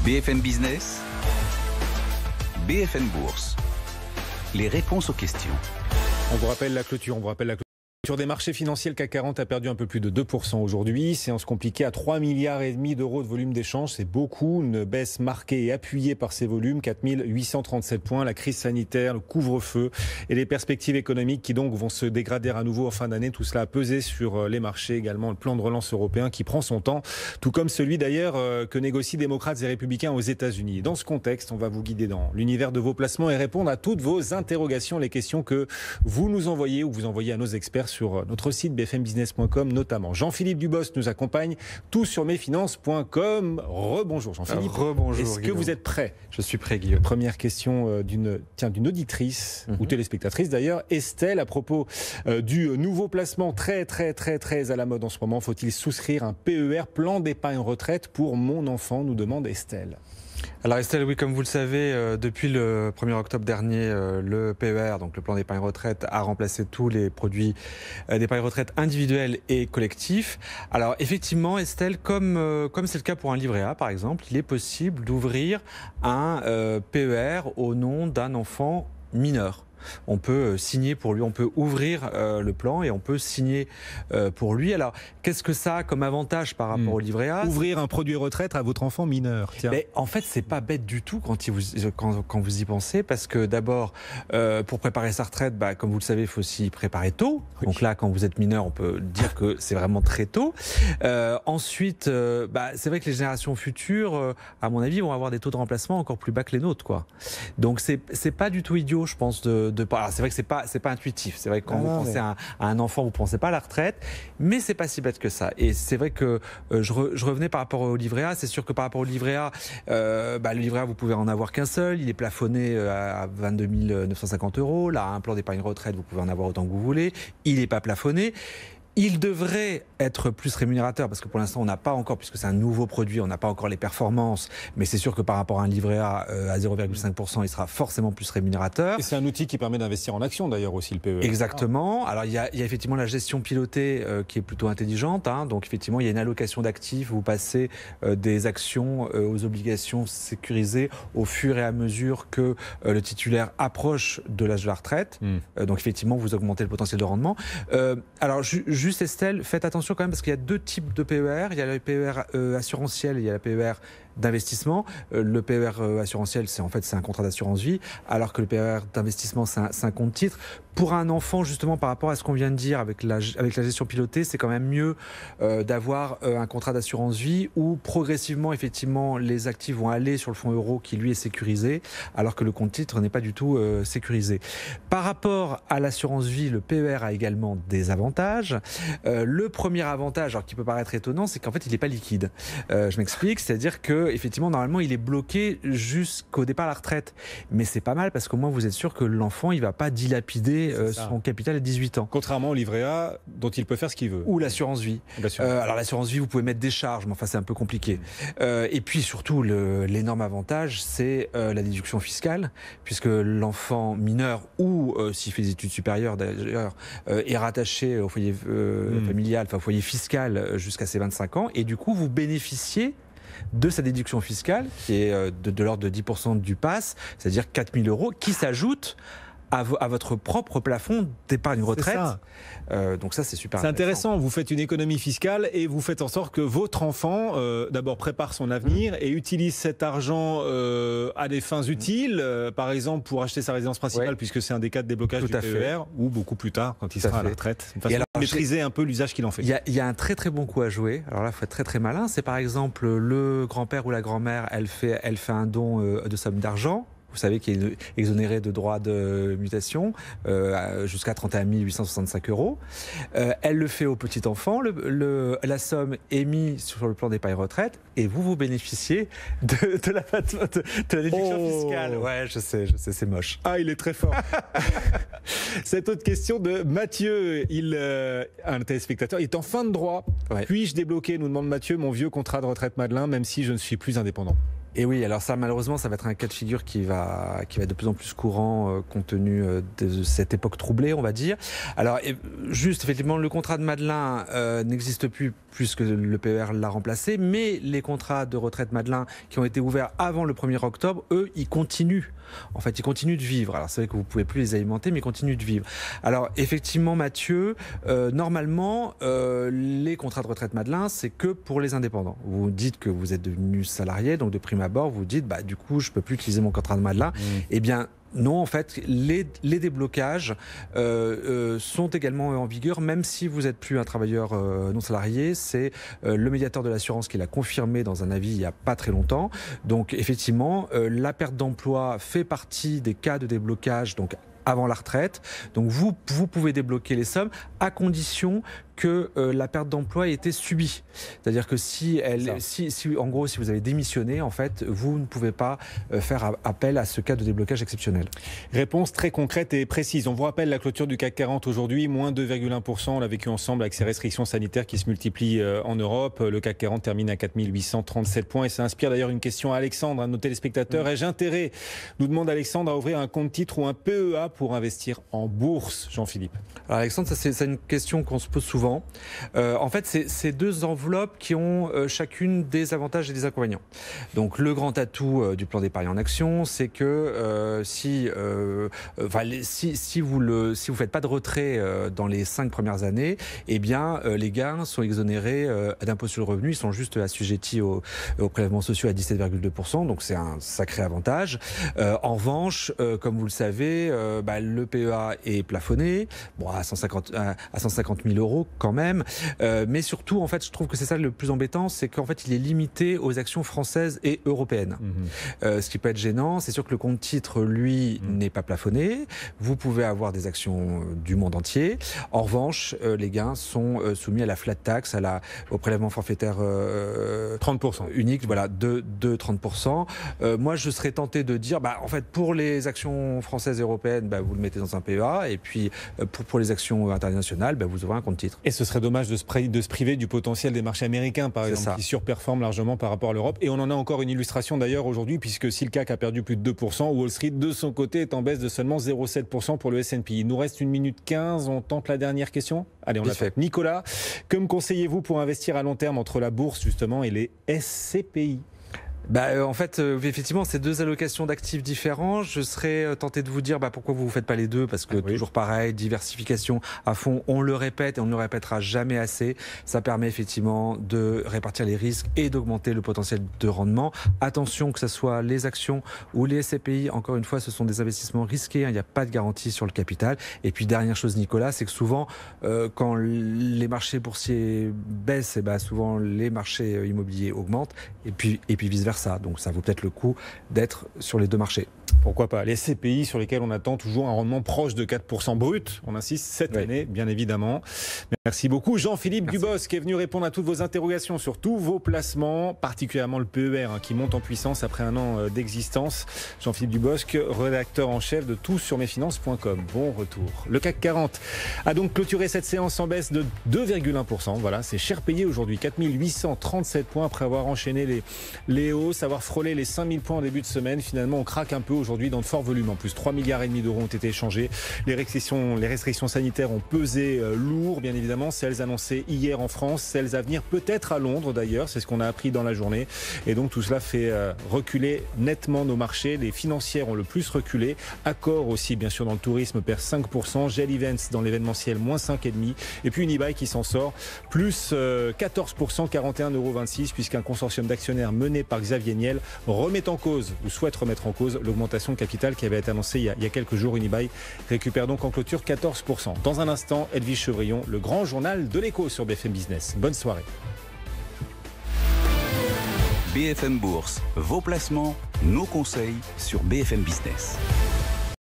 BFM Business, BFM Bourse, les réponses aux questions. On vous rappelle la clôture, Sur des marchés financiers, le CAC 40 a perdu un peu plus de 2% aujourd'hui. Séance compliquée à 3,5 milliards d'euros de volume d'échange. C'est beaucoup. Une baisse marquée et appuyée par ces volumes. 4 837 points. La crise sanitaire, le couvre-feu et les perspectives économiques qui donc vont se dégrader à nouveau en fin d'année. Tout cela a pesé sur les marchés. Également le plan de relance européen qui prend son temps. Tout comme celui d'ailleurs que négocient démocrates et républicains aux États-Unis. Dans ce contexte, on va vous guider dans l'univers de vos placements et répondre à toutes vos interrogations, les questions que vous nous envoyez ou vous envoyez à nos experts sur notre site bfmbusiness.com notamment. Jean-Philippe Dubos nous accompagne, tout sur mesfinances.com. Rebonjour Jean-Philippe. Rebonjour. Est-ce que vous êtes prêt? Je suis prêt, Guillaume. Première question d'une auditrice ou téléspectatrice d'ailleurs, Estelle, à propos du nouveau placement très à la mode en ce moment. Faut-il souscrire un PER, plan d'épargne retraite pour mon enfant, nous demande Estelle. Alors Estelle, oui, comme vous le savez, depuis le 1er octobre dernier, le PER, donc le plan d'épargne retraite, a remplacé tous les produits d'épargne retraite individuels et collectifs. Alors effectivement, Estelle, comme c'est le cas pour un livret A par exemple, il est possible d'ouvrir un PER au nom d'un enfant mineur. On peut signer pour lui, on peut ouvrir le plan et on peut signer pour lui. Alors, qu'est-ce que ça a comme avantage par rapport au livret A? Ouvrir un produit retraite à votre enfant mineur. Tiens. Mais en fait, c'est pas bête du tout quand vous y pensez, parce que d'abord, pour préparer sa retraite, comme vous le savez, il faut s'y préparer tôt. Oui. Donc là, quand vous êtes mineur, on peut dire que c'est vraiment très tôt. Ensuite, c'est vrai que les générations futures, à mon avis, vont avoir des taux de remplacement encore plus bas que les nôtres, quoi. Donc c'est pas du tout idiot, je pense, alors, c'est vrai que c'est pas intuitif. C'est vrai que quand vous pensez à un enfant, vous pensez pas à la retraite, mais c'est pas si bête que ça. Et c'est vrai que je revenais par rapport au livret A. C'est sûr que par rapport au livret A, le livret A, vous pouvez en avoir qu'un seul. Il est plafonné à 22 950 €. Là, un plan d'épargne retraite, vous pouvez en avoir autant que vous voulez. Il n'est pas plafonné. Il devrait être plus rémunérateur parce que pour l'instant on n'a pas encore, puisque c'est un nouveau produit, on n'a pas encore les performances, mais c'est sûr que par rapport à un livret A à 0,5%, il sera forcément plus rémunérateur. Et c'est un outil qui permet d'investir en action d'ailleurs aussi, le PER. Exactement. Alors il y a effectivement la gestion pilotée qui est plutôt intelligente, hein. Donc effectivement il y a une allocation d'actifs, vous passez des actions aux obligations sécurisées au fur et à mesure que le titulaire approche de l'âge de la retraite. Donc effectivement vous augmentez le potentiel de rendement. Alors juste Estelle, faites attention quand même parce qu'il y a deux types de PER. Il y a le PER assurantiel et il y a le PER d'investissement. Le PER assurantiel, c'est un contrat d'assurance vie, alors que le PER d'investissement, c'est un compte titre. Pour un enfant, justement, par rapport à ce qu'on vient de dire avec la gestion pilotée, c'est quand même mieux d'avoir un contrat d'assurance vie où progressivement, effectivement, les actifs vont aller sur le fonds euro qui, lui, est sécurisé, alors que le compte titre n'est pas du tout sécurisé. Par rapport à l'assurance vie, le PER a également des avantages. Le premier avantage, alors qui peut paraître étonnant, c'est qu'en fait, il n'est pas liquide. Je m'explique, c'est-à-dire que effectivement, normalement, il est bloqué jusqu'au départ à la retraite. Mais c'est pas mal parce qu'au moins, vous êtes sûr que l'enfant, il va pas dilapider son capital à 18 ans. Contrairement au livret A, dont il peut faire ce qu'il veut. Ou l'assurance vie. Alors l'assurance vie, vous pouvez mettre des charges, mais enfin, c'est un peu compliqué. Et puis surtout, l'énorme avantage, c'est la déduction fiscale, puisque l'enfant mineur ou s'il fait des études supérieures d'ailleurs, est rattaché au foyer familial, enfin au foyer fiscal jusqu'à ses 25 ans. Et du coup, vous bénéficiez de sa déduction fiscale, qui est de l'ordre de 10% du PAS, c'est-à-dire 4 000 € qui s'ajoutent à votre propre plafond d'épargne retraite. Donc ça, c'est super intéressant. C'est intéressant, vous faites une économie fiscale et vous faites en sorte que votre enfant, d'abord, prépare son avenir et utilise cet argent à des fins utiles, par exemple pour acheter sa résidence principale, puisque c'est un des cas de déblocage du PER, ou beaucoup plus tard, quand il sera à la retraite. Une façon de maîtriser un peu l'usage qu'il en fait. Il y a un très coup à jouer. Alors là, il faut être très malin. C'est par exemple le grand-père ou la grand-mère, elle fait un don de somme d'argent. Vous savez qu'il est exonéré de droits de mutation jusqu'à 31 865 €. Elle le fait au petit enfant. La somme est mise sur le plan d'épargne retraite et vous bénéficiez de la déduction fiscale. Ouais, je sais, c'est moche. Ah, il est très fort. Cette autre question de Mathieu, un téléspectateur, il est en fin de droit. Puis-je débloquer, nous demande Mathieu, mon vieux contrat de retraite Madelin, même si je ne suis plus indépendant? Et oui, alors ça, malheureusement, ça va être un cas de figure qui va être de plus en plus courant compte tenu de cette époque troublée, on va dire. Alors, juste, effectivement, le contrat de Madelin n'existe plus puisque le PER l'a remplacé, mais les contrats de retraite Madelin qui ont été ouverts avant le 1er octobre, eux, ils continuent. En fait, ils continuent de vivre. Alors, c'est vrai que vous ne pouvez plus les alimenter, mais ils continuent de vivre. Alors, effectivement, Mathieu, normalement, les contrats de retraite Madelin, c'est que pour les indépendants. Vous dites que vous êtes devenu salarié, donc de prime abord, vous dites, du coup, je ne peux plus utiliser mon contrat de Madelin. Eh bien, non, en fait, les déblocages sont également en vigueur, même si vous n'êtes plus un travailleur non salarié. C'est le médiateur de l'assurance qui l'a confirmé dans un avis il n'y a pas très longtemps. Donc, effectivement, la perte d'emploi fait partie des cas de déblocage, donc avant la retraite. Donc, vous pouvez débloquer les sommes à condition que la perte d'emploi ait été subie. C'est-à-dire que si vous avez démissionné, en fait, vous ne pouvez pas faire appel à ce cas de déblocage exceptionnel. Réponse très concrète et précise. On vous rappelle la clôture du CAC 40 aujourd'hui, moins 2,1%. On l'a vécu ensemble avec ces restrictions sanitaires qui se multiplient en Europe. Le CAC 40 termine à 4837 points et ça inspire d'ailleurs une question à Alexandre, un de nos téléspectateurs. Ai-je intérêt, nous demande Alexandre, à ouvrir un compte titre ou un PEA pour investir en bourse, Jean-Philippe? Alors Alexandre, c'est une question qu'on se pose souvent. En fait, c'est deux enveloppes qui ont chacune des avantages et des inconvénients. Donc, le grand atout du plan d'épargne en action, c'est que si vous faites pas de retrait dans les 5 premières années, eh bien, les gains sont exonérés d'impôt sur le revenu. Ils sont juste assujettis aux prélèvements sociaux à 17,2%. Donc, c'est un sacré avantage. En revanche, comme vous le savez, le PEA est plafonné, à 150 000 euros quand même, mais surtout, en fait, je trouve que c'est ça le plus embêtant, c'est qu'en fait, il est limité aux actions françaises et européennes. Ce qui peut être gênant, c'est sûr que le compte titre, lui, n'est pas plafonné. Vous pouvez avoir des actions du monde entier. En revanche, les gains sont soumis à la flat tax, au prélèvement forfaitaire 30% unique, voilà, de 30%. Moi, je serais tenté de dire, en fait, pour les actions françaises et européennes, vous le mettez dans un PEA, et puis pour les actions internationales, vous ouvrez un compte titre. Et ce serait dommage de se priver du potentiel des marchés américains, par exemple, qui surperforment largement par rapport à l'Europe. Et on en a encore une illustration d'ailleurs aujourd'hui, puisque si le CAC a perdu plus de 2%, Wall Street, de son côté, est en baisse de seulement 0,7% pour le S&P. Il nous reste 1 minute 15, on tente la dernière question. Allez, on l'a fait. Nicolas, que me conseillez-vous pour investir à long terme entre la bourse, justement, et les SCPI ? En fait, effectivement, c'est deux allocations d'actifs différents. Je serais tenté de vous dire pourquoi vous ne faites pas les deux, parce que toujours pareil, diversification à fond, on le répète et on ne le répétera jamais assez. Ça permet effectivement de répartir les risques et d'augmenter le potentiel de rendement. Attention, que ce soit les actions ou les SCPI, encore une fois, ce sont des investissements risqués, il n'y a pas de garantie sur le capital. Et puis, dernière chose, Nicolas, c'est que souvent, quand les marchés boursiers baissent, souvent les marchés immobiliers augmentent, et puis vice-versa. Donc ça vaut peut-être le coup d'être sur les deux marchés. Pourquoi pas? Les SCPI sur lesquels on attend toujours un rendement proche de 4% brut. On insiste cette année, bien évidemment. Merci beaucoup Jean-Philippe Dubosc qui est venu répondre à toutes vos interrogations sur tous vos placements, particulièrement le PER qui monte en puissance après un an d'existence. Jean-Philippe Dubosc, rédacteur en chef de toutsurmesfinances.com. Bon retour. Le CAC 40 a donc clôturé cette séance en baisse de 2,1%. Voilà, c'est cher payé aujourd'hui. 4837 points après avoir enchaîné les hausses, avoir frôlé les 5000 points en début de semaine. Finalement, on craque un peu aujourd'hui dans de forts volumes. En plus, 3,5 milliards d'euros ont été échangés. Les restrictions sanitaires ont pesé lourd, bien évidemment. Celles annoncées hier en France, celles à venir peut-être à Londres d'ailleurs. C'est ce qu'on a appris dans la journée. Et donc tout cela fait reculer nettement nos marchés. Les financières ont le plus reculé. Accor aussi, bien sûr, dans le tourisme, perd 5%. Gel Events dans l'événementiel, moins 5,5%. Et puis Unibail qui s'en sort, plus 14%, 41,26 €, puisqu'un consortium d'actionnaires mené par Xavier Niel remet en cause, ou souhaite remettre en cause, l'augmentation de capital qui avait été annoncée il y a quelques jours. Unibail récupère donc en clôture 14%. Dans un instant, Edwige Chevrillon, le grand journal de l'écho sur BFM Business. Bonne soirée. BFM Bourse, vos placements, nos conseils sur BFM Business.